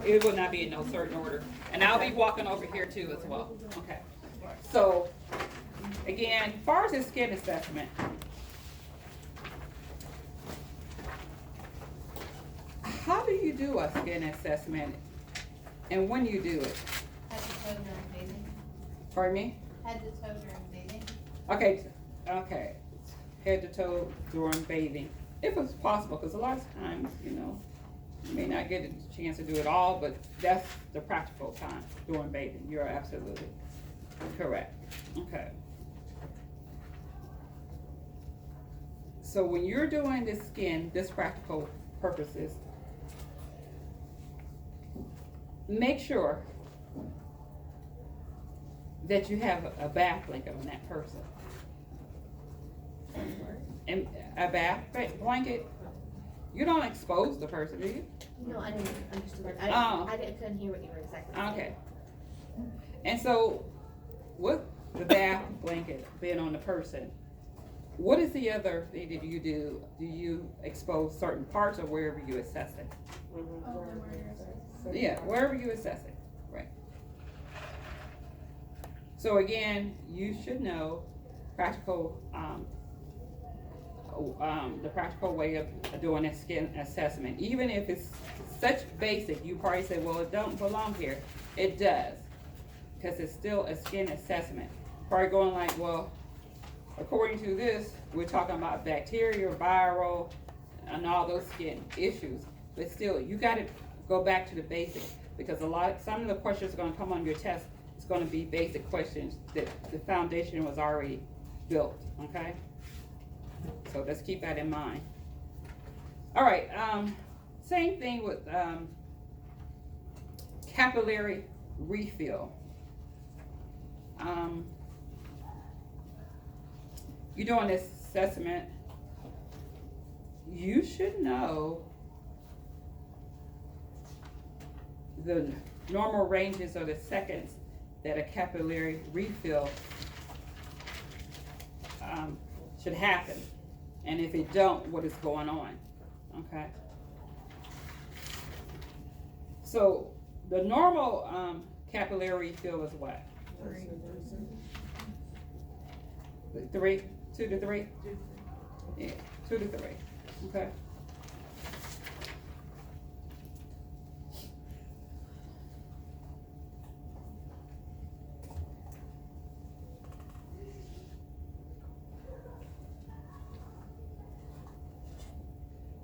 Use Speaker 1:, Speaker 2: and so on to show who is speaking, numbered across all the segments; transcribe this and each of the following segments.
Speaker 1: It will not be in no certain order. And I'll be walking over here too as well. Okay. So, again, as far as the skin assessment, how do you do a skin assessment and when you do it?
Speaker 2: Head to toe during bathing.
Speaker 1: Pardon me?
Speaker 2: Head to toe during bathing.
Speaker 1: Okay, okay. Head to toe during bathing, if it's possible, because a lot of times, you may not get a chance to do it all, but that's the practical time during bathing. You're absolutely correct. Okay. So when you're doing this skin, this practical purposes, make sure that you have a bath blanket on that person. And a bath blanket, you don't expose the person, do you?
Speaker 3: No, I didn't understand. I couldn't hear what you were exactly saying.
Speaker 1: Okay. And so, with the bath blanket being on the person, what is the other thing that you do? Do you expose certain parts or wherever you assess it? Yeah, wherever you assess it, right. So again, you should know practical, the practical way of doing a skin assessment. Even if it's such basic, you probably say, well, it don't belong here. It does, because it's still a skin assessment. Probably going like, well, according to this, we're talking about bacteria, viral, and all those skin issues. But still, you got to go back to the basics, because some of the questions are going to come on your test. It's going to be basic questions that the foundation was already built. Okay. So let's keep that in mind. All right, same thing with capillary refill. You're doing this assessment, you should know the normal ranges or the seconds that a capillary refill should happen. And if it don't, what is going on, okay? So the normal capillary refill is what? 3, 2 to 3? Yeah, 2 to 3, okay?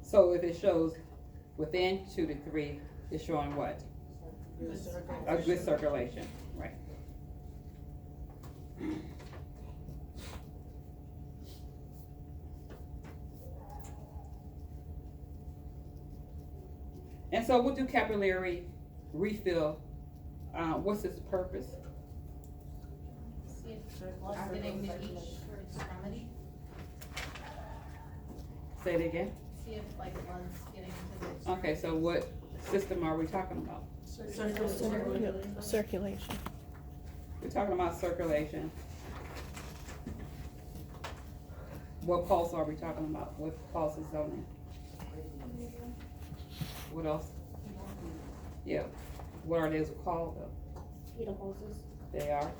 Speaker 1: So if it shows within 2 to 3, it's showing what? A good circulation, right. And so we'll do capillary refill. What's its purpose?
Speaker 2: See if blood's getting to each extremity.
Speaker 1: Say it again.
Speaker 2: See if blood's getting to the.
Speaker 1: Okay, so what system are we talking about?
Speaker 4: Circulation.
Speaker 1: We're talking about circulation. What pulse are we talking about? What pulse is on there? What else? Yeah. What are those called though?
Speaker 3: Fetal pulses.
Speaker 1: They are.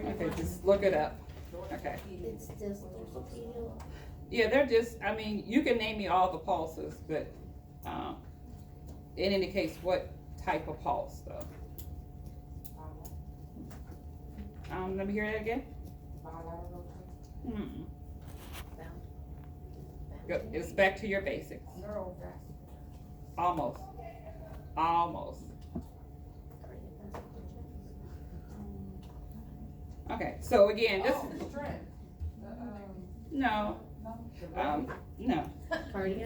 Speaker 1: Okay, just look it up. Okay.
Speaker 3: It's just fetal.
Speaker 1: Yeah, they're just, you can name me all the pulses, but it indicates what type of pulse though. Let me hear that again. Good. It's back to your basics. Almost. Okay, so again, this is no. No.
Speaker 3: Cardio.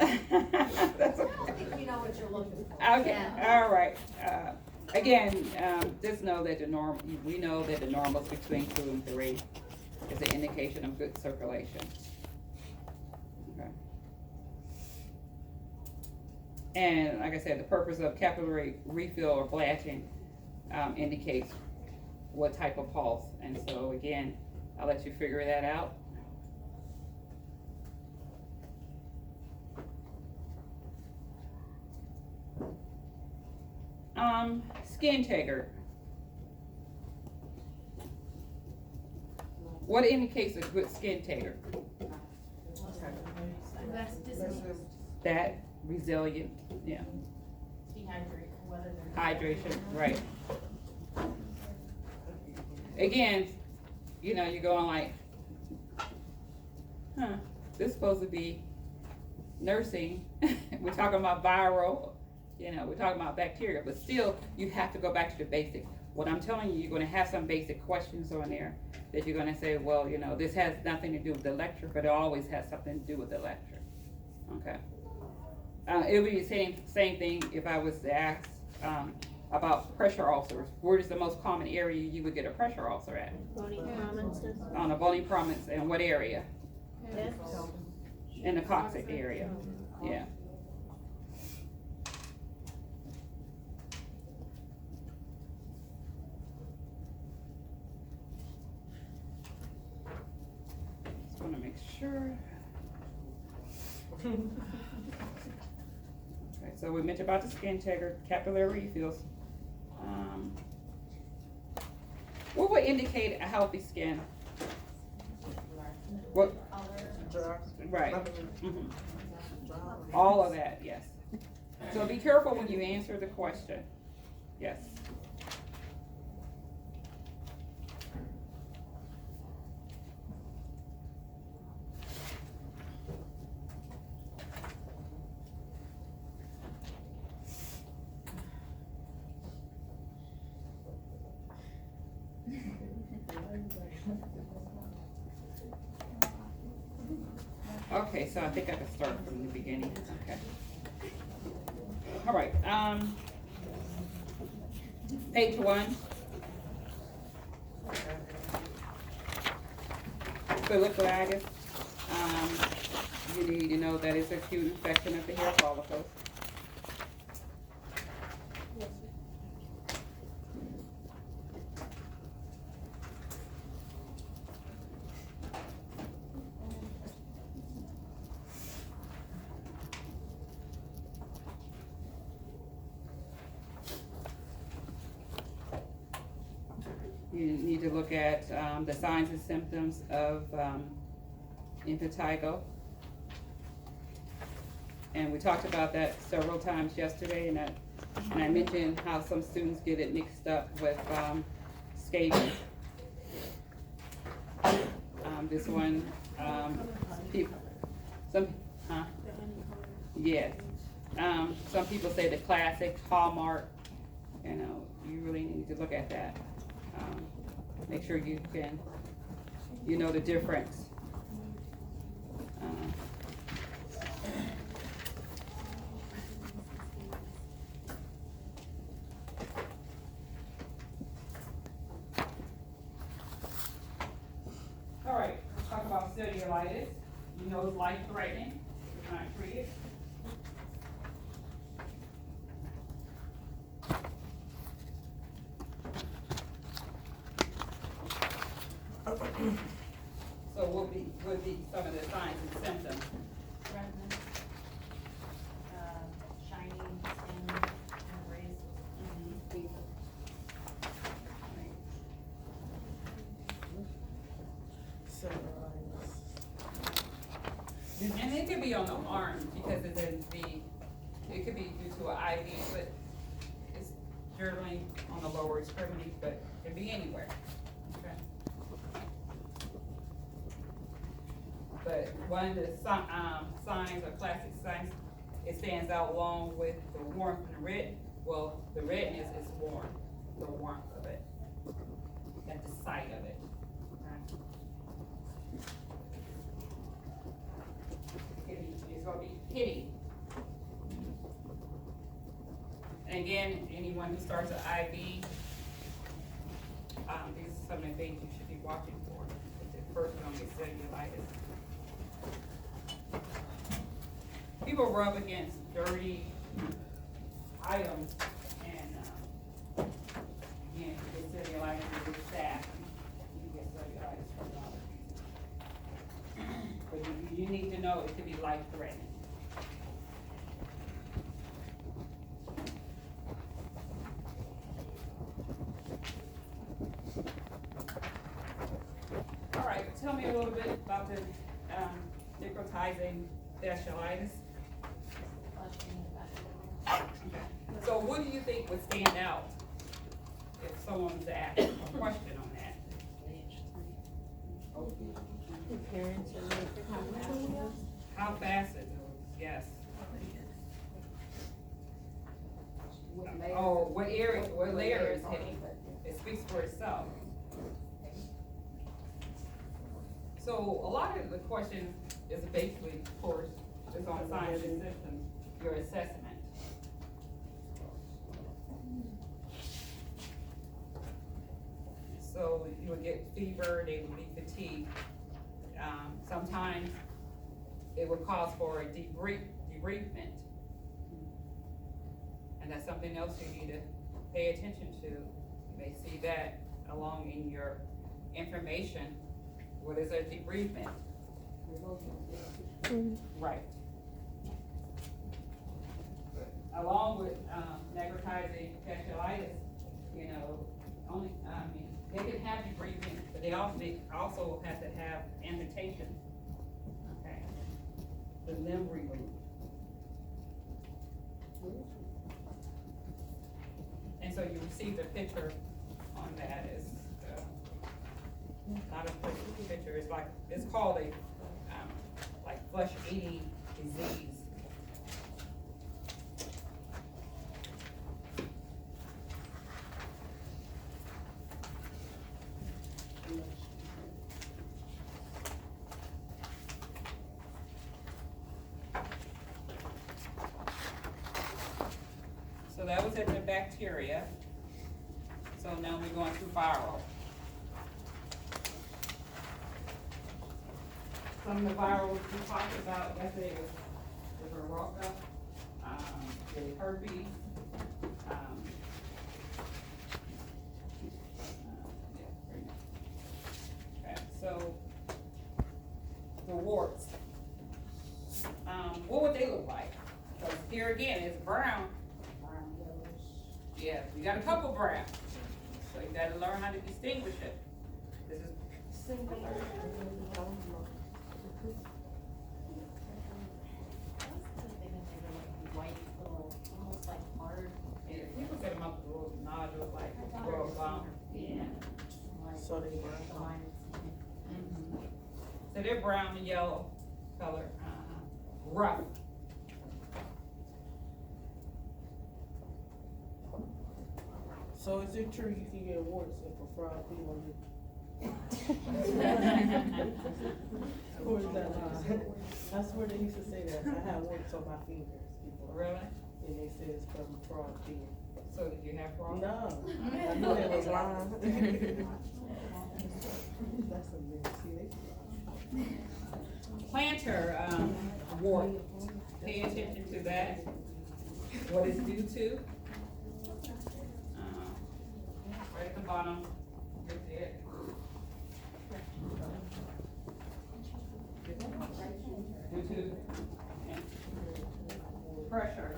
Speaker 1: That's okay.
Speaker 2: I think we know what you're looking for.
Speaker 1: Okay,
Speaker 3: Yeah.
Speaker 1: all right. Again, just know that we know that the normals between 2 and 3 is an indication of good circulation. Okay. And like I said, the purpose of capillary refill or blatching indicates what type of pulse. And so again, I'll let you figure that out. Skin tagger. What indicates a good skin tagger?
Speaker 2: That's disease.
Speaker 1: That resilient, yeah,
Speaker 2: Dehydrate, whether they're.
Speaker 1: hydration, right. Again, you know, you're going like, this is supposed to be nursing. We're talking about viral, you know, we're talking about bacteria, but still, you have to go back to the basics. What I'm telling you, you're gonna have some basic questions on there that you're gonna say, well, you know, this has nothing to do with the lecture, but it always has something to do with the lecture, okay? It would be the same thing if I was to ask, about pressure ulcers. Where is the most common area you would get a pressure ulcer at?
Speaker 3: Bony prominences.
Speaker 1: On a bony prominence, and what area?
Speaker 3: Hips.
Speaker 1: In the coccyx area, yeah. Just wanna make sure. Okay, so we mentioned about the skin tagger, capillary refills. What would indicate a healthy skin? What? Right. Mhm. All of that, yes. So be careful when you answer the question. Yes. Okay, so I think I can start from the beginning, okay. All right, page 1. Folliculitis, you need to know that it's acute infection of the hair follicles. You need to look at the signs and symptoms of impetigo. And we talked about that several times yesterday, and I mentioned how some students get it mixed up with scabies. This one, people, yes. Some people say the classic hallmark, you know, you really need to look at that. Make sure you know the difference. All right, let's talk about cellulitis. You know it's life-threatening. We're trying to treat it. So what would be some of the signs and symptoms?
Speaker 2: Redness, shiny skin, and raised.
Speaker 1: And it could be on the arm because it could be due to an IV, but it's generally on the lower extremity, but it can be anywhere. Okay. But one of the signs or classic signs, it stands out along with the warmth and the red. Well, the redness is warm, the warmth of it, at the sight of it. It's gonna be hitting. And again, anyone who starts an IV, these are some of the things you should be watching for. If the person gonna get cellulitis. People rub against dirty items, and again, you get cellulitis with staph. You get cellulitis from that. But you need to know it could be life-threatening. tell me a little bit about the, necrotizing fasciitis?
Speaker 2: Flushing the back.
Speaker 1: Okay. So what do you think would stand out if someone was asked a question on that?
Speaker 3: Parents and
Speaker 1: How fast it moves, yes. Oh, what area, what layer is hitting? It speaks for itself. So a lot of the question is basically, of course, is on signs and symptoms, your assessment. So you would get fever, they would be fatigued. Sometimes it would cause for a debridement. And that's something else you need to pay attention to. You may see that along in your information. What is a debridement? Right. Along with necrotizing fasciitis, you know, they can have debridement, but they also have to have amputation. Okay. The limb removed. And so you received a picture on that. It's not a pretty picture. It's like, it's called a like flesh eating disease. So that was at the bacteria. So now we're going to viral. Some of the virals we talked about yesterday was the Varroa, the herpes, okay, so the warts. What would they look like? Because here again, it's brown. Yeah, we got a couple brown. So you gotta learn how to distinguish it. This is
Speaker 2: White, little, almost like hard.
Speaker 1: yeah, people set them up with little nodules like royal bump. Yeah.
Speaker 4: So they burn.
Speaker 1: So they're brown and yellow color, rough.
Speaker 4: So is it true you can get warts if a frog pee on you? Or is that lie? I swear they used to say that. I had warts on my fingers before.
Speaker 1: Really?
Speaker 4: And they said it's from frog peeing.
Speaker 1: So did you have frogs?
Speaker 4: No, I knew they was lying. That's a myth. See, they
Speaker 1: Plantar, wart. Pay attention to that. What it's due to. Right at the bottom, right there. Due to pressure.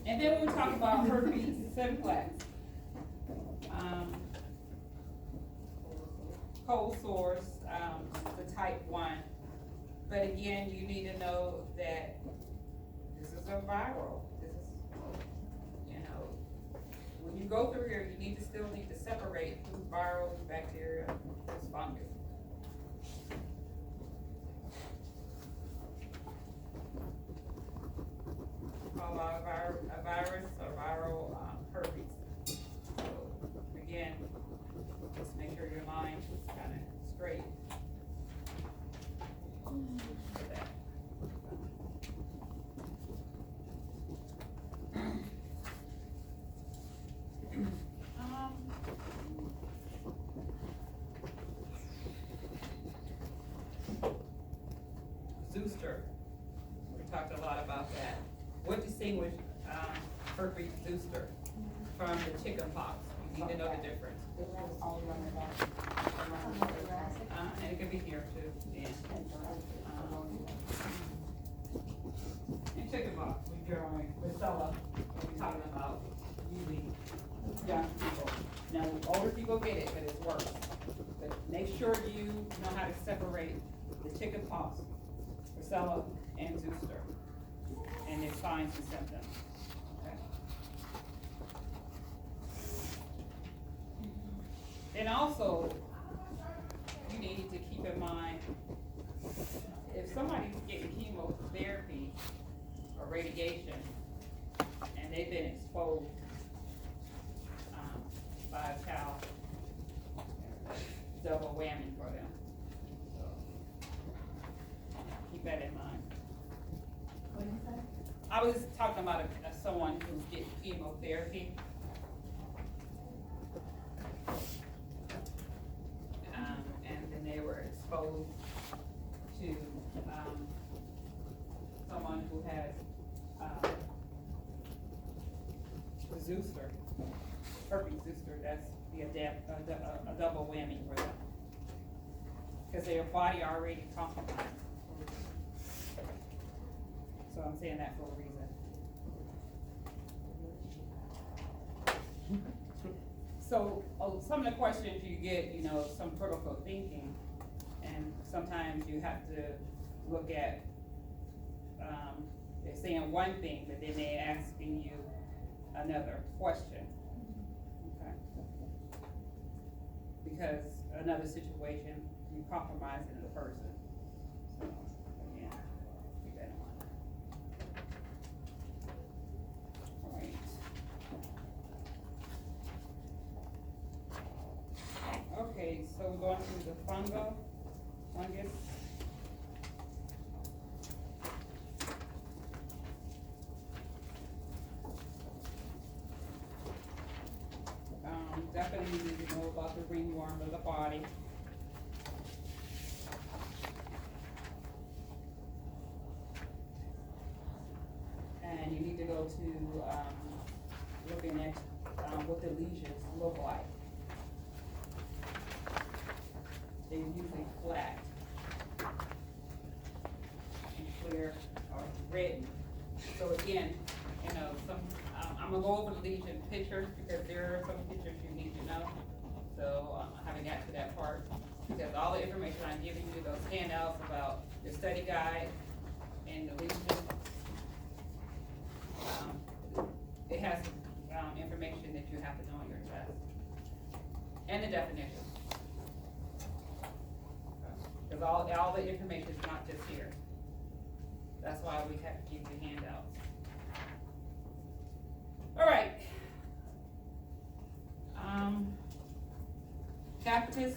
Speaker 1: And then when we talk about herpes simplex, cold sores, the type 1. But again, you need to know that this is a viral. This is, you know, when you go through here, you still need to separate who's viral, who's bacteria, who's fungus. Call out a virus or viral herpes. So again, just make sure your mind is kind of straight. For that. Zooster, we talked a lot about that. What distinguishes herpes zoster from the chicken pox? You need to know the difference. And it can be here too, yeah. chickenpox, we're drawing Priscilla, we're talking about usually young people. Now, older people get it, but it's worse. But make sure you know how to separate the chickenpox, Priscilla, and zoster, and their signs and symptoms. Okay. And also, you need to keep in mind, if somebody's getting chemotherapy or radiation, and they've been exposed by a child, double whammy for them. So keep that in mind.
Speaker 3: What is that?
Speaker 1: I was talking about someone who's getting chemotherapy. And then they were exposed to someone who has zoster, herpes zoster. That's be a double whammy for them, because their body already compromised. So I'm saying that for a reason. So some of the questions you get, you know, some critical thinking, and sometimes you have to look at, they're saying one thing, but then they're asking you another question. Okay. Because another situation, you compromising the person. So, again, keep that in mind. All right. Okay, so we're going through the fungus. Definitely you need to know about the ringworm of the body. And you need to go to looking at what the lesions look like. They're usually flat and clear or red. So again, you know, I'm gonna go over the lesion pictures because there are some pictures you need to know. So I haven't got to that part because all the information I'm giving you, those handouts about the study guide and the lesion, it has information that you have to know on your test and the definition. Because all the information is not just here. That's why we have to give you handouts. All right. Capitis.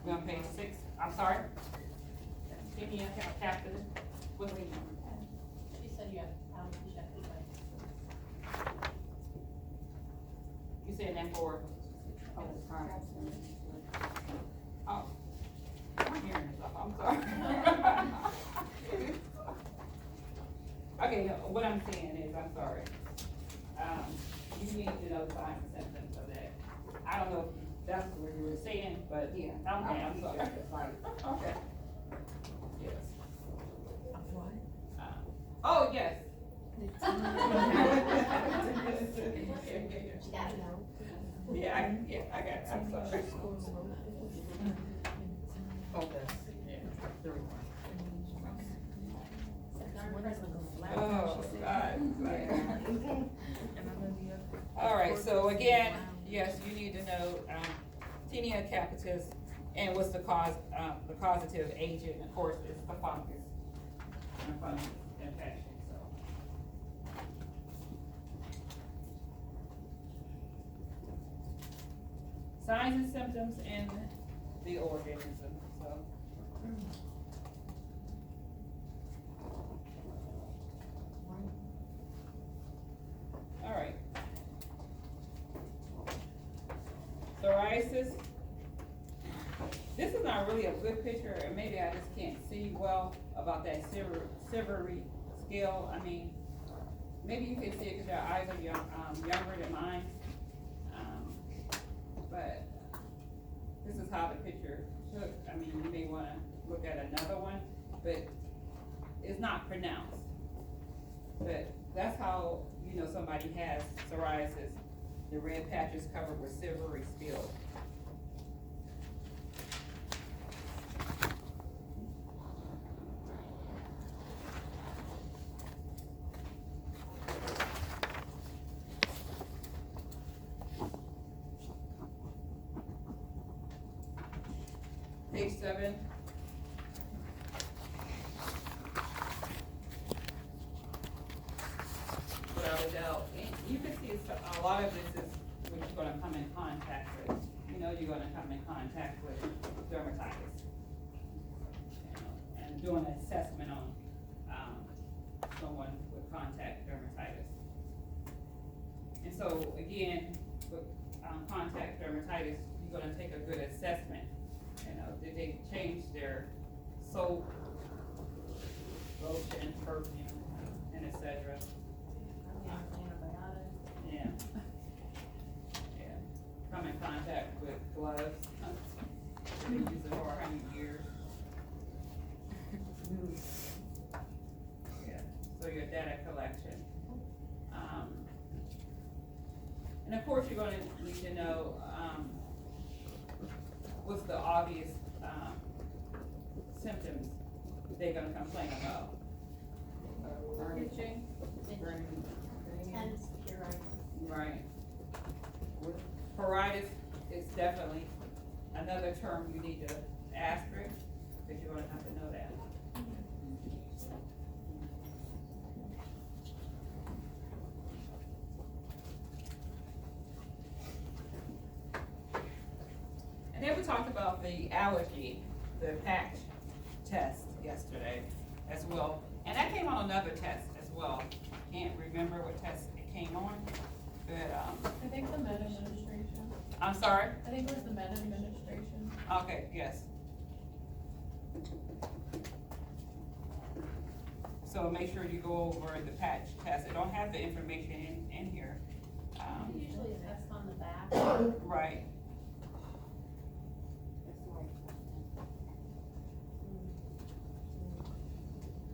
Speaker 1: We're on page 6. I'm sorry. Give me a capitis. What do we know?
Speaker 2: She said you have, you have to like.
Speaker 1: You said that for? Oh, oh. I'm hearing this off. I'm sorry. Okay, what I'm saying is, I'm sorry. You need to know the signs and symptoms of that. I don't know if that's what you were saying, but yeah, okay, I'm sorry. Okay. Yes. Oh, yes. Yeah, I got it, I'm sorry.
Speaker 5: Okay.
Speaker 1: Oh, God. All right, so again, yes, you need to know, tinea capitis, and what's the causative agent, of course, is the fungus. And fungus infection, so. Signs and symptoms in the organism, so. All right. Psoriasis. This is not really a good picture, and maybe I just can't see well about that severity scale. I mean, maybe you can see it because your eyes are younger than mine. But this is how the picture took. I mean, you may want to look at another one, but it's not pronounced. But that's how, you know, somebody has psoriasis. The red patch is covered with silvery scales. Page 7. Without a doubt, and you can see a lot of this is what you're gonna come in contact with. You know, you're gonna come in contact with dermatitis. You know, and doing an assessment on, someone with contact dermatitis. And so, again, with, contact dermatitis, you're gonna take a good assessment. You know, did they change their soap, lotion, perfume, and et cetera? Yeah. Yeah. Come in contact with gloves. They use it for 100 years. Yeah. So your data collection. And of course, you're gonna need to know, what's the obvious, symptoms they're gonna complain about.
Speaker 2: Itching. Tense, you're right.
Speaker 1: Right. Pruritus is definitely another term you need to asterisk, but you're gonna have to know that. And then we talked about the allergy, the patch test yesterday as well. And that came on another test as well. Can't remember what test it came on, but,
Speaker 2: I think the med administration.
Speaker 1: I'm sorry?
Speaker 2: I think it was the med administration.
Speaker 1: Okay, yes. So make sure you go over the patch test. It don't have the information in here.
Speaker 2: Usually a test on the back.
Speaker 1: Right.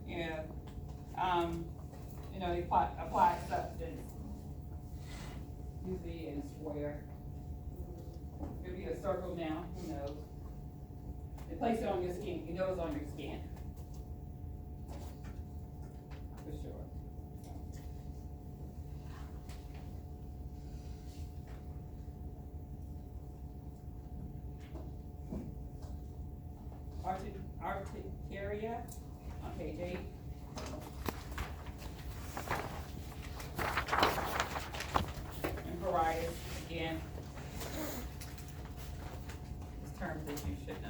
Speaker 1: Yeah, you know, they apply substance, usually in a square. It'll be a circle now, who knows? They place it on your skin, you know it's on your skin. For sure. Articaria on page 8. And pruritus, again. It's terms that you should know.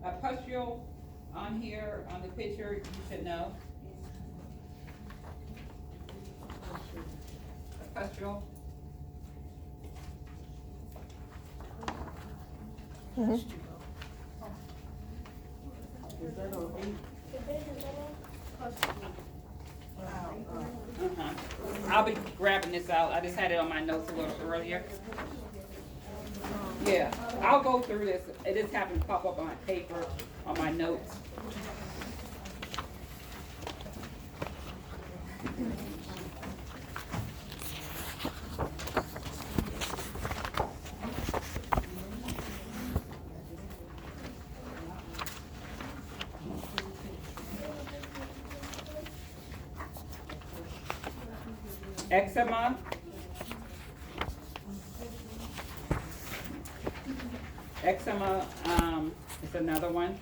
Speaker 1: A pustule on here, on the picture, you should know. A pustule.
Speaker 4: Is that on me?
Speaker 1: Uh-huh. I'll be grabbing this out. I just had it on my notes a little earlier. Yeah, I'll go through this. It just happened to pop up on my paper, on my notes. Eczema. Eczema, is another one.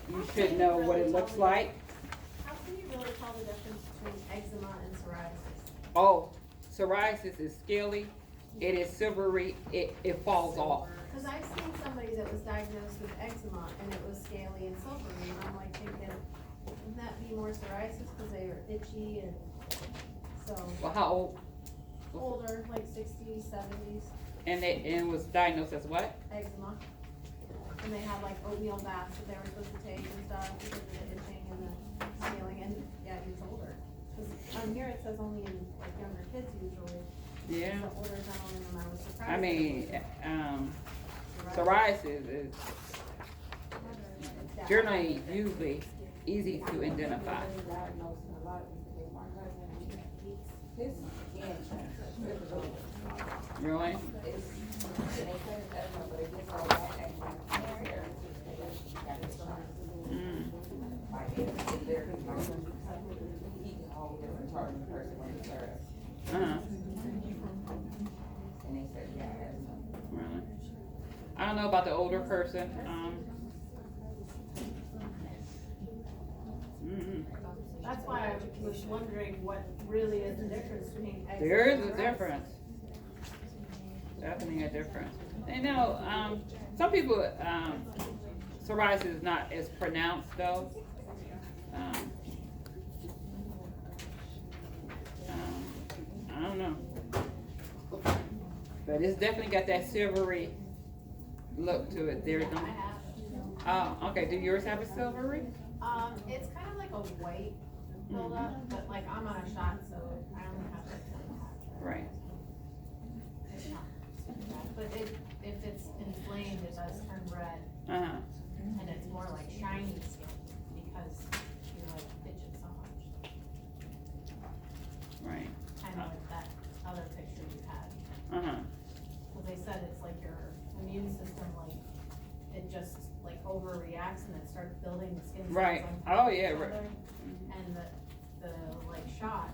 Speaker 1: You should know what it looks like.
Speaker 3: How can you really tell the difference between eczema and psoriasis?
Speaker 1: Oh, psoriasis is scaly, it is silvery, it falls off.
Speaker 3: Cause I've seen somebody that was diagnosed with eczema and it was scaly and silvery, and I'm like thinking, wouldn't that be more psoriasis, cause they were itchy and so,
Speaker 1: Well, how old?
Speaker 3: older, like 60s, 70s,
Speaker 1: And it was diagnosed as what?
Speaker 3: eczema. And they had like oatmeal baths that they were supposed to take and stuff because of the itching and the scaling, and yeah, he was older. Cause on here it says only in like younger kids usually.
Speaker 1: Yeah.
Speaker 3: The older gentleman, and I was surprised.
Speaker 1: I
Speaker 3: that it
Speaker 1: mean,
Speaker 3: wasn't
Speaker 1: psoriasis is
Speaker 3: that-
Speaker 1: generally usually easy to identify. Really? Mm. Uh-huh. Really? I don't know about the older person, mm-mm.
Speaker 3: That's why I was wondering what really is the difference between eczema
Speaker 1: There is
Speaker 3: and
Speaker 1: a
Speaker 3: psoriasis.
Speaker 1: difference. Definitely a difference. And some people, psoriasis is not as pronounced though. I don't know. But it's definitely got that silvery look to it. There,
Speaker 3: I
Speaker 1: don't.
Speaker 3: have,
Speaker 1: Oh, okay. Do yours have a silvery?
Speaker 3: it's kind of like a white buildup, but like I'm on a shot, so I only have like one patch.
Speaker 1: Right.
Speaker 3: It's not super bad, but if it's inflamed, it does turn red,
Speaker 1: Uh-huh.
Speaker 3: and it's more like shiny skin because you're like itching so much.
Speaker 1: Right.
Speaker 3: Kind of like that other picture you had.
Speaker 1: Uh-huh.
Speaker 3: Well, they said it's like your immune system, like, it just like overreacts and it starts building the skin cells
Speaker 1: Right.
Speaker 3: on top
Speaker 1: Oh,
Speaker 3: of
Speaker 1: yeah,
Speaker 3: each
Speaker 1: right.
Speaker 3: other. And the like shot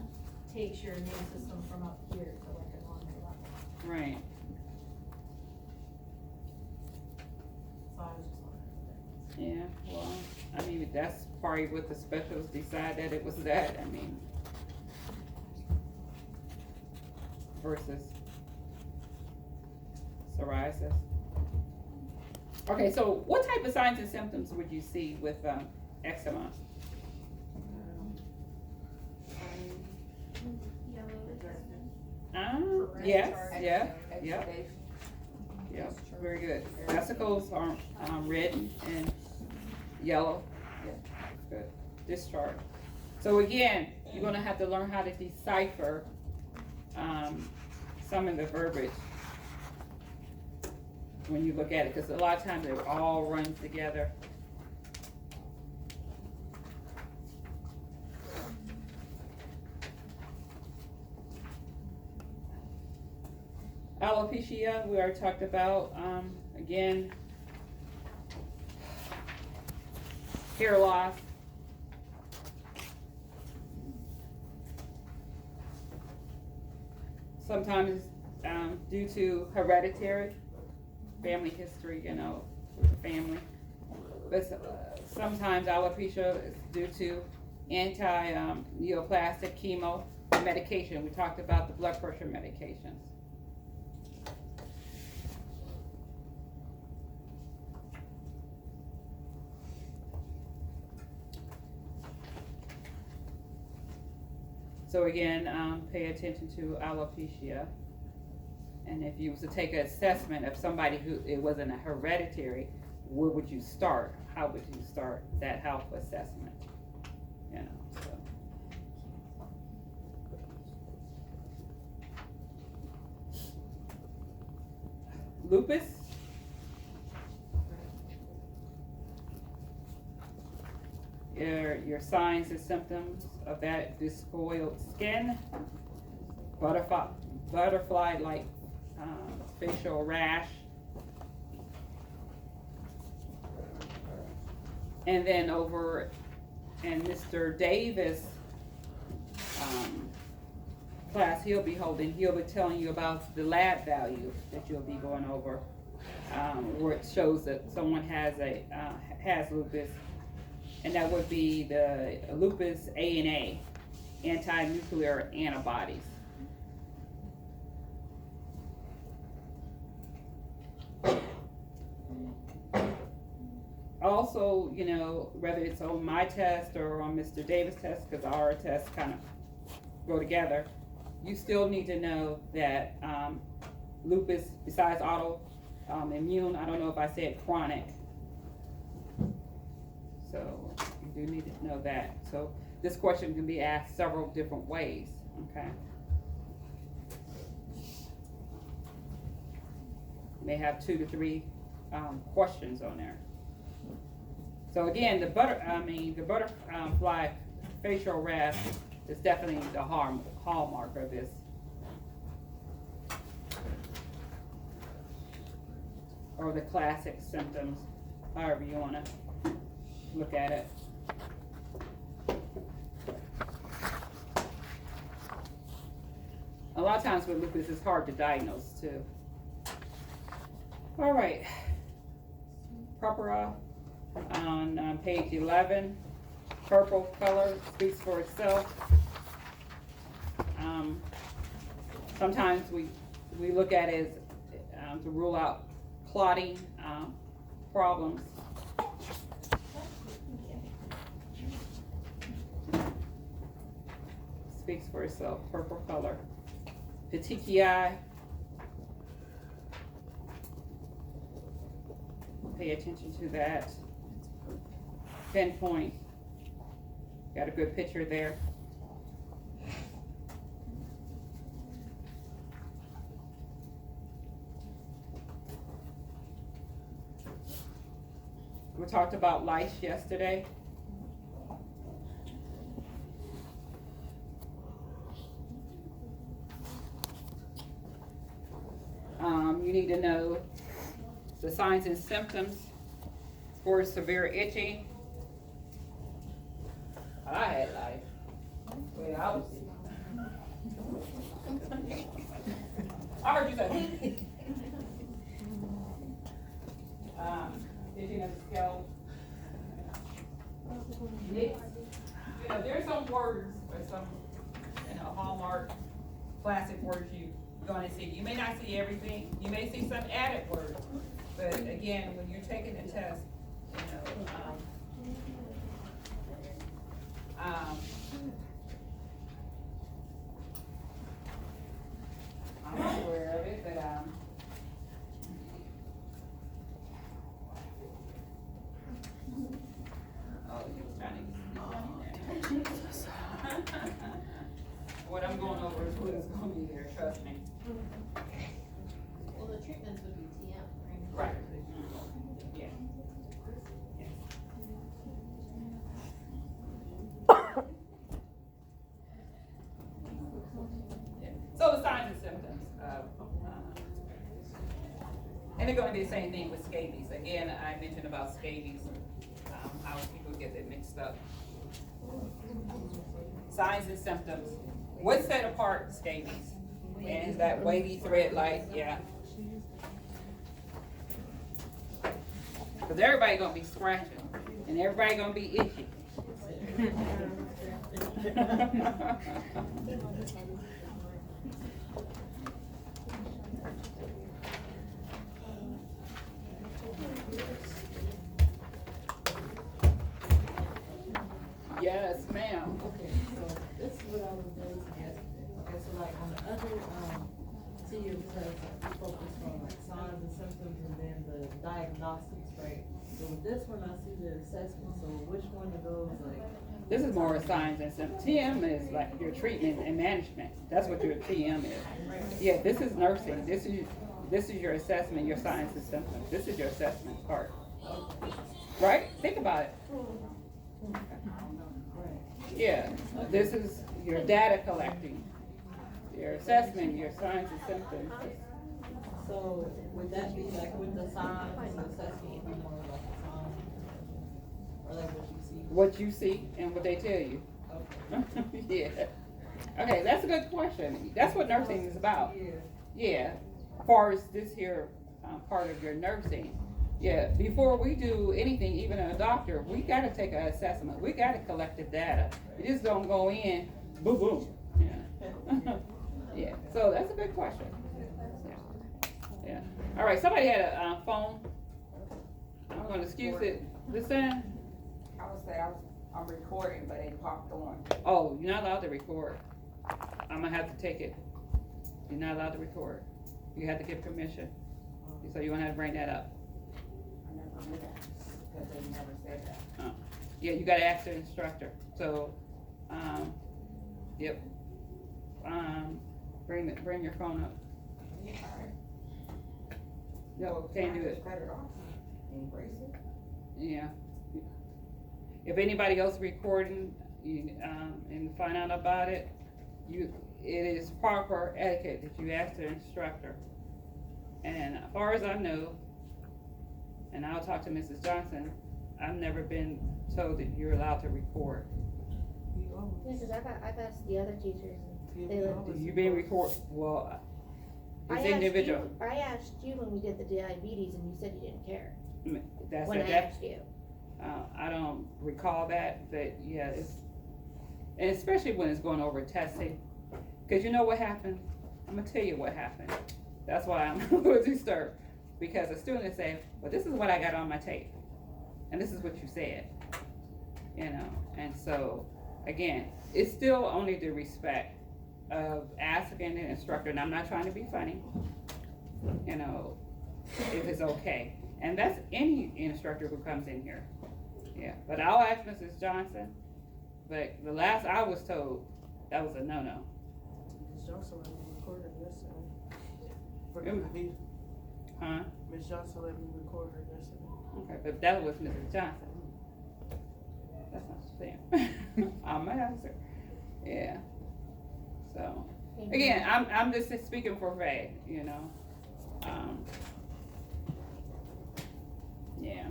Speaker 3: takes your immune system from up here to like a normal level.
Speaker 1: Right.
Speaker 3: So I was just wondering.
Speaker 1: Yeah. Well, I mean, that's probably what the specialists decide that it was that. I mean, versus psoriasis. Okay, so what type of signs and symptoms would you see with eczema? Yes, yeah, yeah, yeah, very good. Vesicles are red and yellow. Yeah, good. Discharge. So again, you're gonna have to learn how to decipher some of the verbiage when you look at it, because a lot of times it all runs together. Alopecia, we already talked about, again, hair loss. Sometimes due to hereditary, family history, with the family. But sometimes alopecia is due to anti-neoplastic chemo medication. We talked about the blood pressure medications. So again, pay attention to alopecia. And if you was to take an assessment of somebody who it wasn't a hereditary, where would you start? How would you start that health assessment? So. Lupus. Your signs and symptoms of that: despoiled skin, butterfly-like facial rash, and then over in Mr. Davis class he'll be telling you about the lab value that you'll be going over, where it shows that someone has lupus. And that would be the lupus A, anti-nuclear antibodies. Also, you know, whether it's on my test or on Mr. Davis' test, because our tests kind of go together, you still need to know that lupus, besides autoimmune, I don't know if I said chronic. So you do need to know that. So this question can be asked several different ways, okay? May have 2 to 3 questions on there. So again, the butterfly facial rash is definitely the hallmark of this. Or the classic symptoms, however you wanna look at it. A lot of times with lupus, it's hard to diagnose too. All right, purpura on page 11, purple color speaks for itself. Sometimes we look at it as to rule out clotting problems. Speaks for itself, purple color. Petechiae. Pay attention to that. Pinpoint. Got a good picture there. We talked about lice yesterday. You need to know the signs and symptoms for severe itching. I had lice. Wait, I was. I heard you say. Itching of the scalp. Nicks. You know, there's some words or some, you know, hallmark classic words you're gonna see. You may not see everything. You may see some added words. But again, when you're taking the test, you know, I'm not aware of it, but oh, he was trying to get me there. What I'm going over is who's gonna be there, trust me.
Speaker 2: Well, the treatments would be TM, right?
Speaker 1: Right. Yeah. Yes. Yeah. So the signs and symptoms of, and they're going to be the same thing with scabies. Again, I mentioned about scabies, how people get it mixed up. Signs and symptoms. What set apart scabies? And is that wavy thread like, yeah. Because everybody gonna be scratching, and everybody gonna be itchy. Yes, ma'am.
Speaker 4: Okay, so this is what I was noticing yesterday. Okay, so like on the other, tier, because we focused on like signs and symptoms and then the diagnostics, right? So with this one, I see the assessment, so which one of those, like?
Speaker 1: This is more signs and symptoms. TM is like your treatment and management. That's what your TM is. Yeah, this is nursing. This is your assessment, your signs and symptoms. This is your assessment part. Right? Think about it. Yeah, this is your data collecting, your assessment, your signs and symptoms.
Speaker 4: So would that be like with the signs, the assessment would be more like the signs? Or like what you see?
Speaker 1: What you see and what they tell you.
Speaker 4: Okay.
Speaker 1: Yeah. Okay, that's a good question. That's what nursing is about.
Speaker 4: Yeah.
Speaker 1: Yeah, as far as this here part of your nursing. Yeah, before we do anything, even a doctor, we gotta take an assessment. We gotta collect the data. You just don't go in, boom, boom. Yeah. Yeah, so that's a good question. Yeah. Yeah. All right, somebody had a phone. I don't gonna excuse it, listen,
Speaker 5: I would say I'm recording, but it popped on.
Speaker 1: oh, you're not allowed to record. I'm gonna have to take it. You're not allowed to record. You have to get permission. So you wanna have to bring that up.
Speaker 5: I never knew that, because they never said that.
Speaker 1: Yeah, you gotta ask the instructor, so, yep. Bring your phone up. No, can't do it.
Speaker 5: Cut it off, embrace it.
Speaker 1: Yeah. If anybody else recording, you, and find out about it, it is proper etiquette that you ask the instructor. And as far as I know, and I'll talk to Mrs. Johnson, I've never been told that you're allowed to record.
Speaker 6: Yeah, cause I've asked the other teachers and they let.
Speaker 1: You being recorded, well,
Speaker 6: I
Speaker 1: it's
Speaker 6: asked
Speaker 1: individual.
Speaker 6: you- I asked you when we did the diabetes and you said you didn't care,
Speaker 1: That's
Speaker 6: when I
Speaker 1: that.
Speaker 6: asked you.
Speaker 1: I don't recall that, but yeah, and especially when it's going over testing. Cause you know what happened? I'm gonna tell you what happened. That's why I'm a little disturbed. Because a student said, well, this is what I got on my tape. And this is what you said. You know, and so, again, it's still only the respect of asking an instructor, and I'm not trying to be funny, you know, if it's okay. And that's any instructor who comes in here. Yeah, but I'll ask Mrs. Johnson, but the last I was told, that was a no-no.
Speaker 7: Miss Johnson let me record her yesterday. For the
Speaker 1: Mm.
Speaker 7: video.
Speaker 1: Huh?
Speaker 7: Miss Johnson let me record her yesterday.
Speaker 1: Okay, but that was Mrs. Johnson. That's not fair. I'm an answer. Yeah. So, again, I'm just speaking for Faye, you know. Yeah.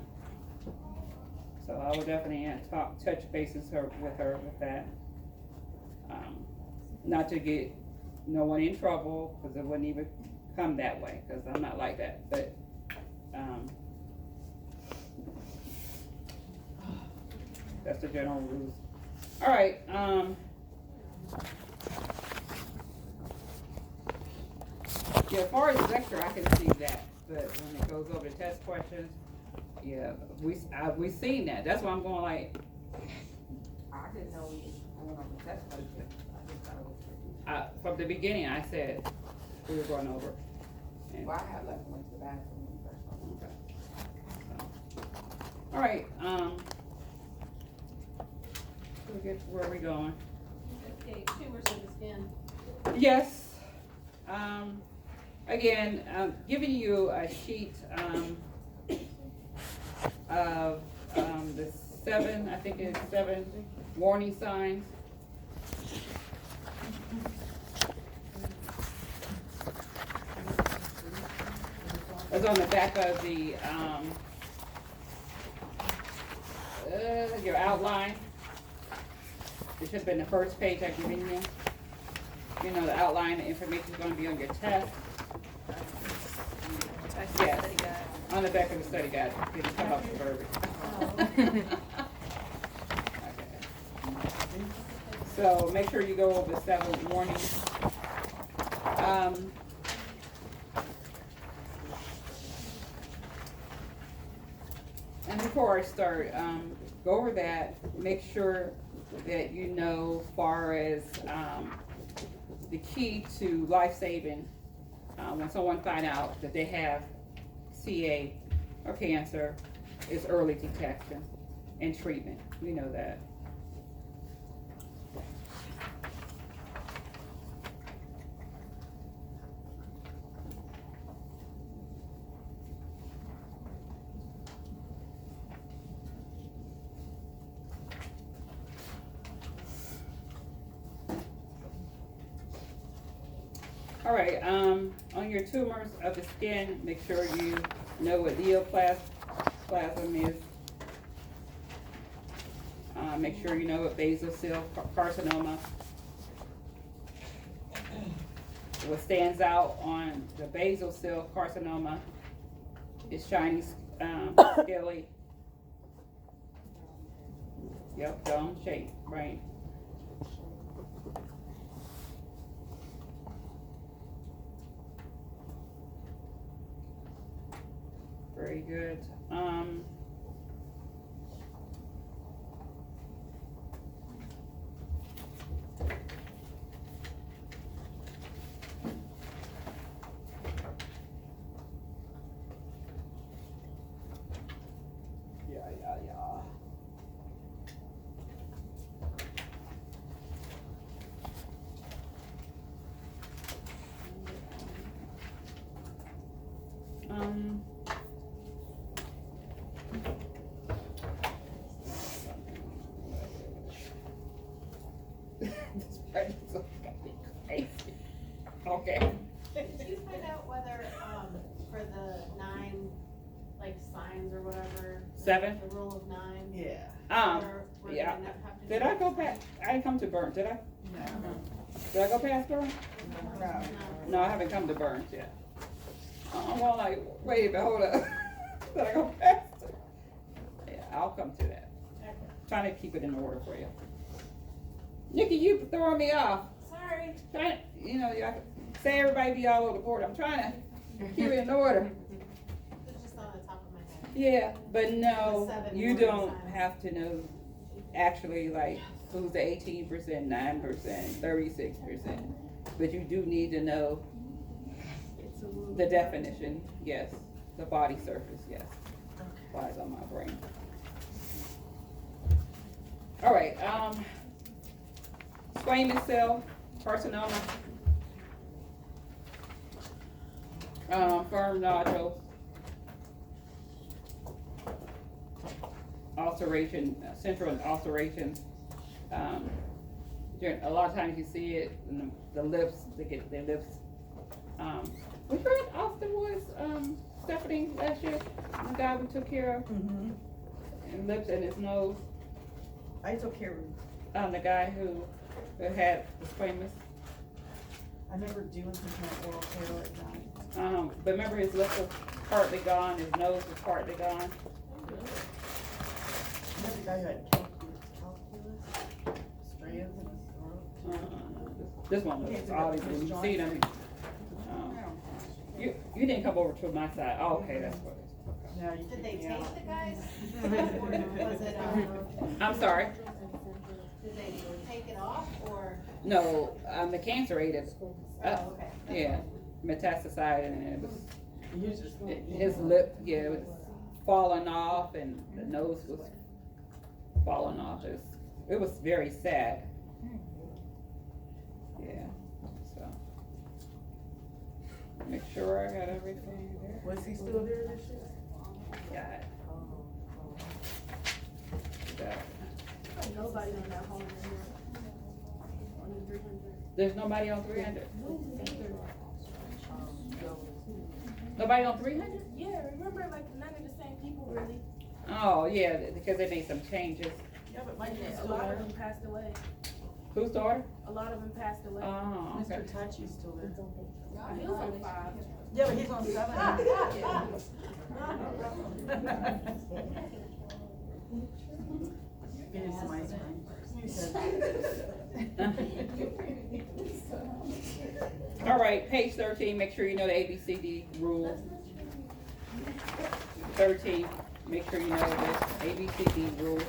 Speaker 1: So I would definitely touch bases with her with that. Not to get no one in trouble, because it wouldn't even come that way, because I'm not like that, but, that's the general rules. All right, yeah, as far as lecture, I can see that, but when it goes over to test questions, yeah, we seen that. That's why I'm going like,
Speaker 5: I didn't know we was going on the test budget. I just thought it was.
Speaker 1: from the beginning, I said we were going over. And-
Speaker 5: Well, I had left and went to the bathroom when first.
Speaker 1: Okay. All right, we get to where we going.
Speaker 3: Okay, tumors of the skin.
Speaker 1: Yes, again, giving you a sheet, of, the 7, I think it's 7 warning signs. It's on the back of the, your outline. It should have been the first page I've given you. You know, the outline, the information is gonna be on your test. Yes, on the back of the study guide, it can come up with verbiage. Okay. So make sure you go over 7 warnings. And before I start, go over that, make sure that you know far as, the key to life-saving, when someone find out that they have CA or cancer, is early detection and treatment. We know that. All right, on your tumors of the skin, make sure you know what neoplasm is. Make sure you know what basal cell carcinoma. What stands out on the basal cell carcinoma is shiny, scaly. Yep, dome shape, right? Very good. Um. This pregnancy got me crazy. Okay.
Speaker 3: Did you find out whether, for the 9, like, signs or whatever?
Speaker 1: 7?
Speaker 3: The rule of 9?
Speaker 7: Yeah.
Speaker 3: Were
Speaker 1: Yeah.
Speaker 3: they have to
Speaker 1: Did
Speaker 3: do
Speaker 1: I go
Speaker 3: it?
Speaker 1: past, I didn't come to Burns, did I?
Speaker 7: No.
Speaker 1: Did I go past Burns?
Speaker 7: No.
Speaker 1: No, I haven't come to Burns yet. I'm all like, wait a minute, hold up. Did I go past it? Yeah, I'll come to that. Trying to keep it in order for you. Nikki, you throwing me off.
Speaker 3: Sorry.
Speaker 1: You know, I say everybody be all over the board. I'm trying to keep it in order.
Speaker 3: It's just on the top of my head.
Speaker 1: Yeah, but no,
Speaker 3: The 7
Speaker 1: you
Speaker 3: warning
Speaker 1: don't
Speaker 3: signs.
Speaker 1: have to know actually like who's the 18%, 9%, 36%. But you do need to know the definition, yes. The body surface, yes. Lies on my brain. All right, squamous cell carcinoma, firm nodules, ulceration, central ulcerations. A lot of times you see it in the lips, they get their lips. Was Fred off the woods, Stephanie, last year? The guy we took care of, and lips and his nose.
Speaker 7: I took care of,
Speaker 1: The guy who had the squamous.
Speaker 7: I never do anything kind of oral care like that.
Speaker 1: But remember his lips was partly gone, his nose was partly gone.
Speaker 7: Another guy who had calculus, strands in his throat.
Speaker 1: This one was obviously, when you see them. You didn't come over to my side. Oh, okay, that's what it is.
Speaker 7: No, you
Speaker 3: Did they
Speaker 7: kicked me
Speaker 3: take
Speaker 7: out.
Speaker 3: the guys? Or was it,
Speaker 1: I'm sorry.
Speaker 3: did they take it off or?
Speaker 1: No, the cancer ate it.
Speaker 3: Oh, okay.
Speaker 1: Yeah, metastasized and it was,
Speaker 7: You just.
Speaker 1: his lip, yeah, it was falling off and the nose was falling off. It was very sad. Yeah, so. Make sure I got everything there.
Speaker 7: Was he still there this year?
Speaker 1: Got it. Got it.
Speaker 3: Nobody on that home in here. On the 300.
Speaker 1: There's nobody on 300? Nobody on 300?
Speaker 2: Yeah, remember, like, none of the same people really.
Speaker 1: Oh, yeah, because they made some changes.
Speaker 7: Yeah, but Mike is
Speaker 2: A
Speaker 7: still
Speaker 2: lot of
Speaker 7: there.
Speaker 2: them passed away.
Speaker 1: Whose daughter?
Speaker 2: A lot of them passed away.
Speaker 1: Oh, okay.
Speaker 7: Mr. Tachi's still there.
Speaker 2: He was on 5.
Speaker 7: Yeah, but he's on 7. Get him some ice cream.
Speaker 1: All right, page 13, make sure you know the ABCD rule. 13, make sure you know the ABCD rule.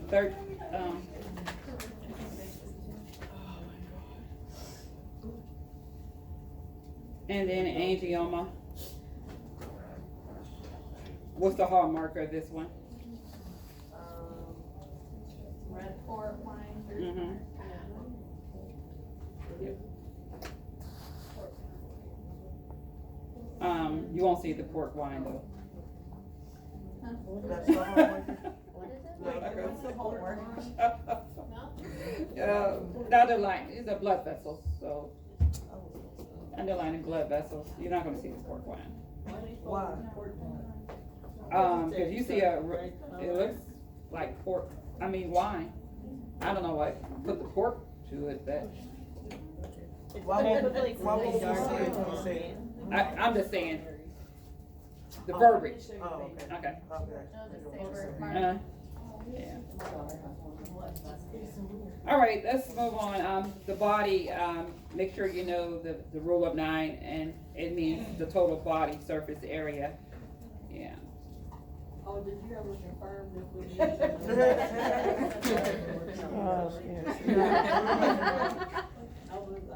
Speaker 1: Third, and then angioma. What's the hallmark of this one?
Speaker 3: Red port wine.
Speaker 1: Mm-hmm. You won't see the pork wine though.
Speaker 7: That's the homework.
Speaker 3: What's the homework?
Speaker 1: The underline is a blood vessel, so underlining blood vessels. You're not gonna see the pork wine.
Speaker 7: Why?
Speaker 1: Cause you see it looks like pork. I mean wine. I don't know why put the pork to it, but
Speaker 7: Why won't we see it?
Speaker 1: I'm just saying the verbiage.
Speaker 7: Oh, okay.
Speaker 1: Okay.
Speaker 7: Okay.
Speaker 1: Yeah. All right, let's move on. The body, make sure you know the rule of 9, and it means the total body surface area. Yeah.
Speaker 4: Oh, did you ever confirm if we I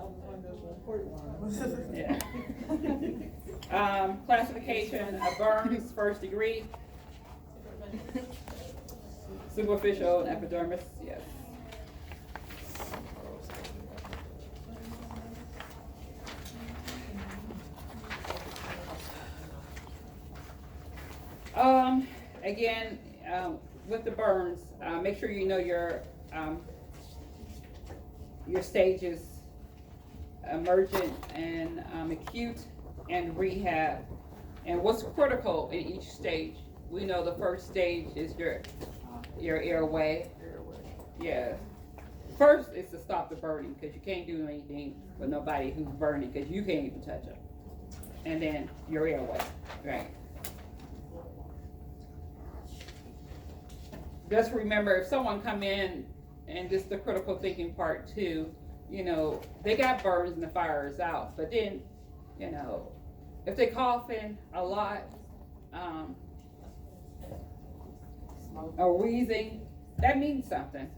Speaker 4: was wondering if the report was.
Speaker 1: Yeah. Classification of burns, first degree, superficial and epidermis, yes. Again, with the burns, make sure you know your stages, emergent and acute and rehab. And what's critical in each stage, we know the first stage is your airway. Yeah. First is to stop the burning, because you can't do anything with nobody who's burning, because you can't even touch them. And then your airway, right? Just remember, if someone come in, and just the critical thinking part too, you know, they got burns and the fire is out, but then, you know, if they coughing a lot, or wheezing, that means something.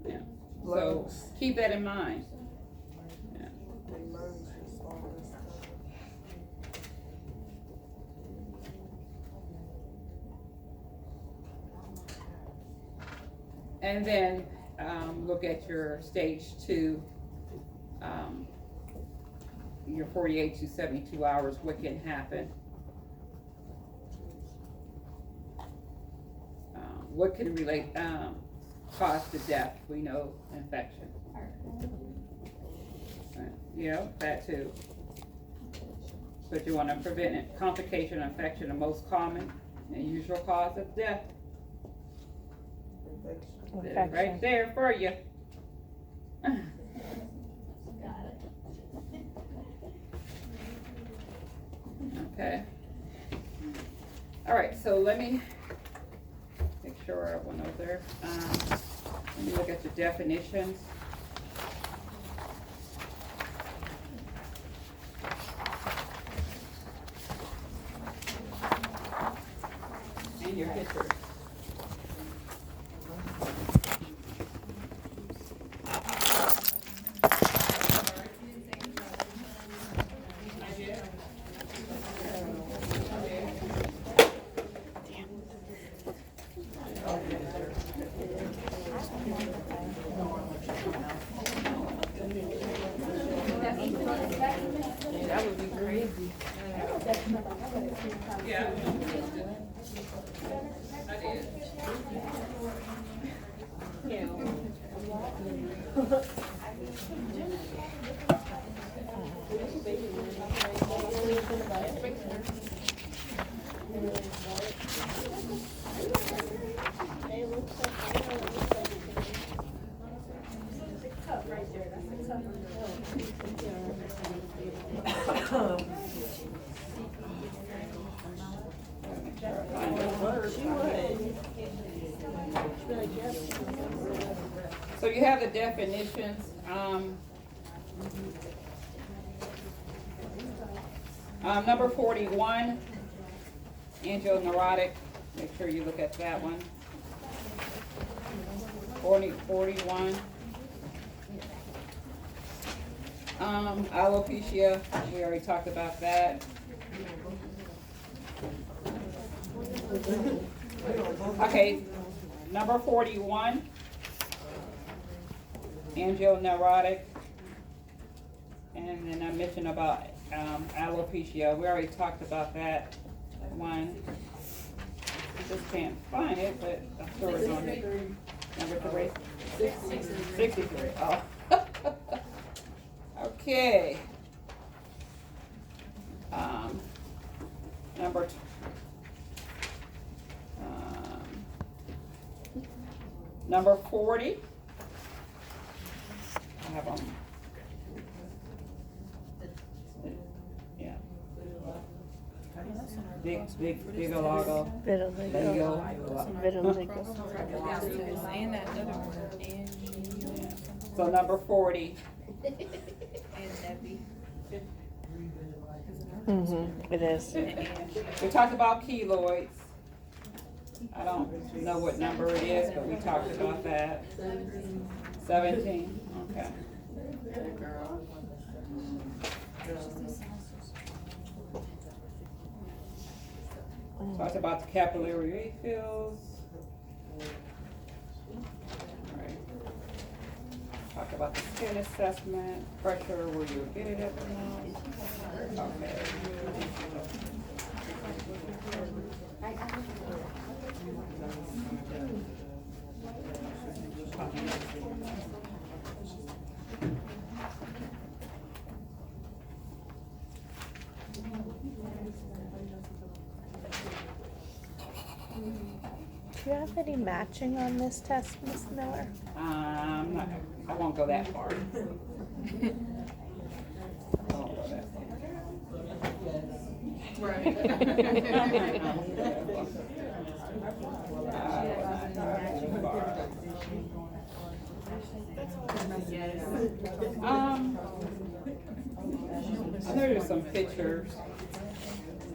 Speaker 1: Yeah. So keep that in mind. Yeah. And then look at your stage 2, your 48 to 72 hours, what can happen. What can cause the death? We know infection. Yeah, that too. But you want to prevent it. Complication, infection, the most common and usual cause of death.
Speaker 8: Infection.
Speaker 1: Right there for you.
Speaker 2: Got it.
Speaker 1: Okay. All right, so let me make sure I went over there. Let me look at the definitions. And your pictures. That would be crazy. Yeah. I did. So you have the definitions. Number 41, angineurotic. Make sure you look at that one. 41. Alopecia, we already talked about that. Okay, number 41, angineurotic. And then I mentioned about alopecia. We already talked about that one. Just can't find it, but I'm sure it's on it. Number 3. 63. Oh. Okay. Number number 40. I have them. Yeah. Big logo.
Speaker 8: Vitiligo.
Speaker 7: And that other one.
Speaker 1: So number 40.
Speaker 8: It is.
Speaker 1: We talked about keloids. I don't know what number it is, but we talked about that. 17. Okay. Talked about the capillary refills. Alright. Talked about the skin assessment, pressure where you get it at the most. Okay.
Speaker 8: Do you have any matching on this test, Miss Miller?
Speaker 1: I won't go that far. I won't go that far. There's some pictures.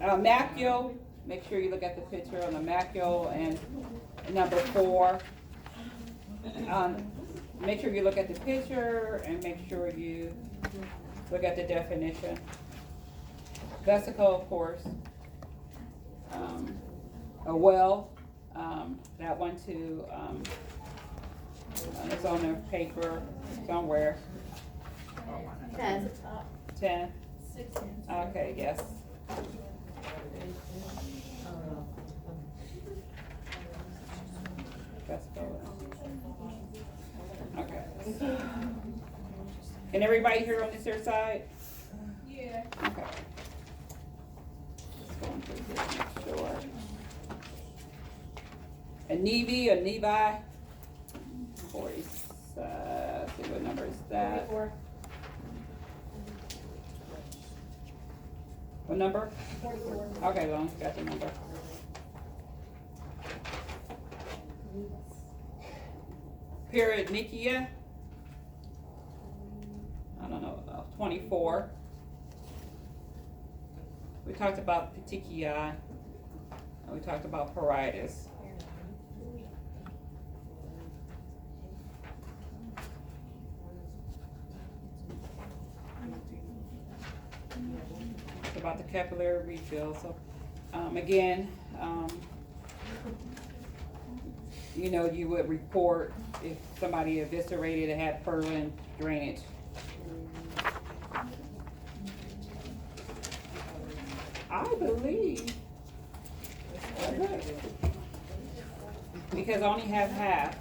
Speaker 1: Macule, make sure you look at the picture on the macule, and number 4. Make sure you look at the picture and make sure you look at the definition. Vesicle, of course. A well, that one too. It's on the paper somewhere.
Speaker 6: 10.
Speaker 1: 10? Okay, yes. Okay. Can everybody hear on this here side?
Speaker 2: Yeah.
Speaker 1: Okay. Just going through this, make sure. A Nevi, a Nevi. 40, see what number is that?
Speaker 3: 44.
Speaker 1: What number?
Speaker 3: 44.
Speaker 1: Okay, long, got the number. Paronychia. I don't know, 24. We talked about petechiae, and we talked about paritis. Talked about the capillary refill. So, again, you know, you would report if somebody eviscerated and had purulent drainage. I believe, because I only have half.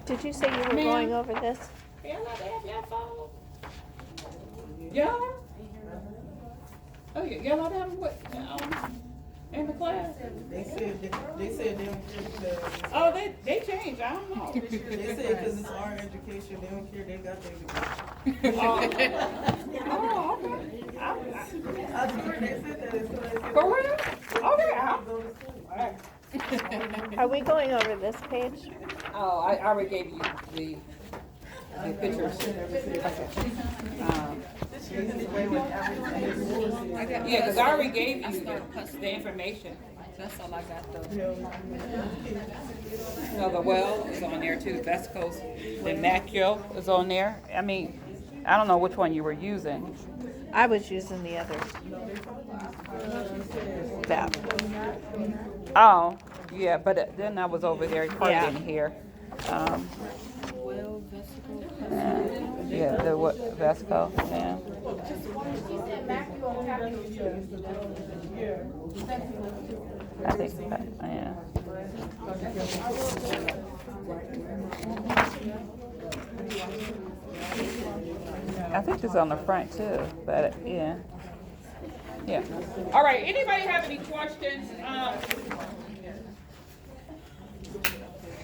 Speaker 8: Did you say you were
Speaker 1: Ma'am.
Speaker 8: going over this?
Speaker 1: Y'all not have your phone? Y'all? Oh, y'all not have what, in the class?
Speaker 7: They said they don't care because,
Speaker 1: Oh, they changed, I don't know.
Speaker 7: they said because it's our education, they don't care, they got their degree.
Speaker 1: Oh, okay.
Speaker 7: I swear they said that, it's what I said.
Speaker 1: For real? Okay,
Speaker 7: Go to school.
Speaker 1: Alright.
Speaker 8: Are we going over this page?
Speaker 1: Oh, I already gave you the pictures. Yeah, because I already gave you the information.
Speaker 5: That's all I got though.
Speaker 1: You know, the well is on there too, vesicles, the macule is on there. I mean, I don't know which one you were using.
Speaker 8: I was using the other. That.
Speaker 1: Oh, yeah, but then I was over there, part
Speaker 8: Yeah.
Speaker 1: in here.
Speaker 5: Well, vesicle.
Speaker 1: Yeah, the what, vesicle, yeah. I think, yeah. I think it's on the front too, but yeah. Yeah. All right, anybody have any questions?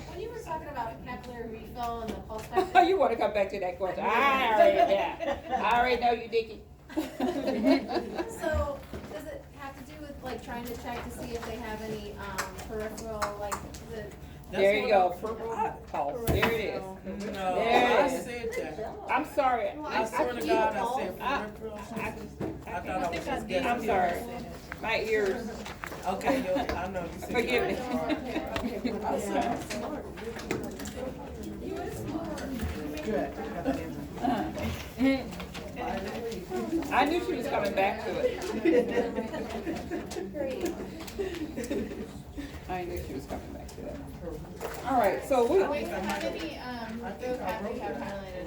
Speaker 3: When you were talking about capillary refill and the pulse test,
Speaker 1: Oh, you want to come back to that question? I already know you, Dickie.
Speaker 3: so does it have to do with like trying to check to see if they have any peripheral, like the?
Speaker 1: There you go. Pulse. There it is.
Speaker 7: No,
Speaker 1: There
Speaker 7: I
Speaker 1: it is.
Speaker 7: said that.
Speaker 1: I'm sorry.
Speaker 7: I swear to God, I said peripheral. I thought I was just guessing.
Speaker 1: I'm sorry. My ears.
Speaker 7: Okay, I know you said.
Speaker 1: Forgive me.
Speaker 7: I said, I'm smart. Good.
Speaker 1: I knew she was coming back to it. I knew she was coming back to that. All right, so we,
Speaker 2: Wait, so how many, vocab you have highlighted?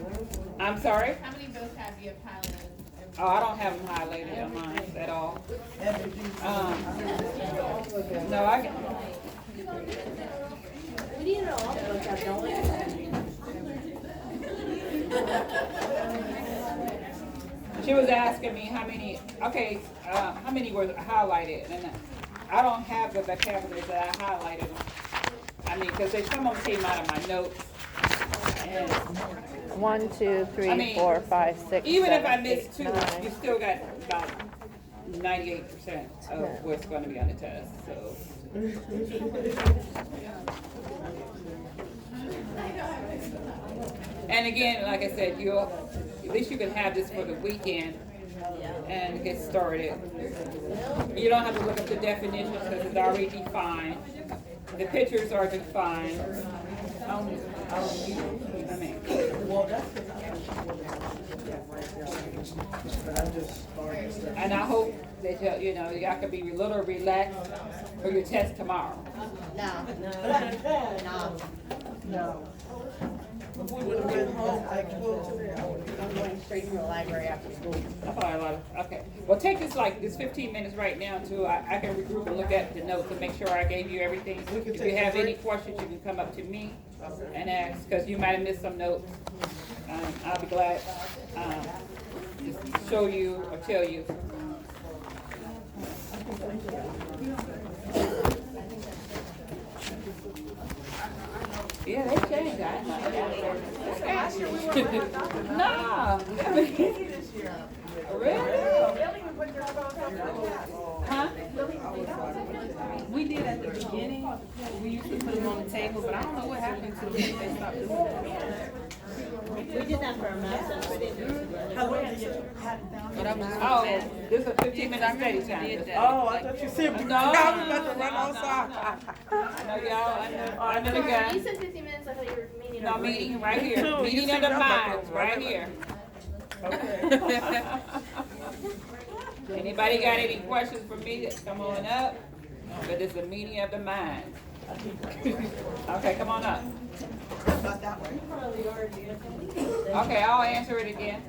Speaker 1: I'm sorry?
Speaker 2: How many vocab you have highlighted?
Speaker 1: Oh, I don't have them highlighted on mine at all. No, I can.
Speaker 6: We need to know all the vocab, don't we?
Speaker 1: She was asking me how many, okay, how many were highlighted, and I don't have the vocabulary that I highlighted. I mean, because some of them came out of my notes. And
Speaker 8: 1, 2, 3,
Speaker 1: I mean,
Speaker 8: 4, 5, 6,
Speaker 1: even if I
Speaker 8: 7,
Speaker 1: miss
Speaker 8: 8,
Speaker 1: two,
Speaker 8: 9.
Speaker 1: you still got about 98% of what's going to be on the test. So. And again, like I said, at least you can have this for the weekend and get started. You don't have to look up the definitions because it's already defined. The pictures are defined. I mean, and I hope that y'all can be a little relaxed for your test tomorrow.
Speaker 6: No.
Speaker 7: If we would have been home, I'm
Speaker 6: going straight to the library after school.
Speaker 1: That's probably a lot of, okay. Well, take this 15 minutes right now until I can regroup and look at the notes and make sure I gave you everything. If you have any questions, you can come up to me and ask, because you might have missed some notes. I'll be glad to show you or tell you. Yeah, they changed. I know. No. Really? Huh?
Speaker 5: We did at the beginning, we used to put them on the table, but I don't know what happened to them, they stopped doing that.
Speaker 6: We did that for a master's, we didn't do it together.
Speaker 1: Oh, this is a 15-minute study time.
Speaker 7: Oh, I thought you said.
Speaker 1: No,
Speaker 7: I was about to run outside.
Speaker 1: I know y'all, I know the
Speaker 6: You
Speaker 1: guy.
Speaker 6: said 15 minutes, I thought you were meaning.
Speaker 1: No, meeting right here.
Speaker 7: Two, you
Speaker 1: Meeting
Speaker 7: see
Speaker 1: of the
Speaker 7: me, I'm
Speaker 1: minds,
Speaker 7: like,
Speaker 1: right here.
Speaker 7: Okay.
Speaker 1: Anybody got any questions for me? Come on up. But it's a meeting of the minds. Okay, come on up.
Speaker 7: Not that way.
Speaker 1: Okay, I'll answer it again.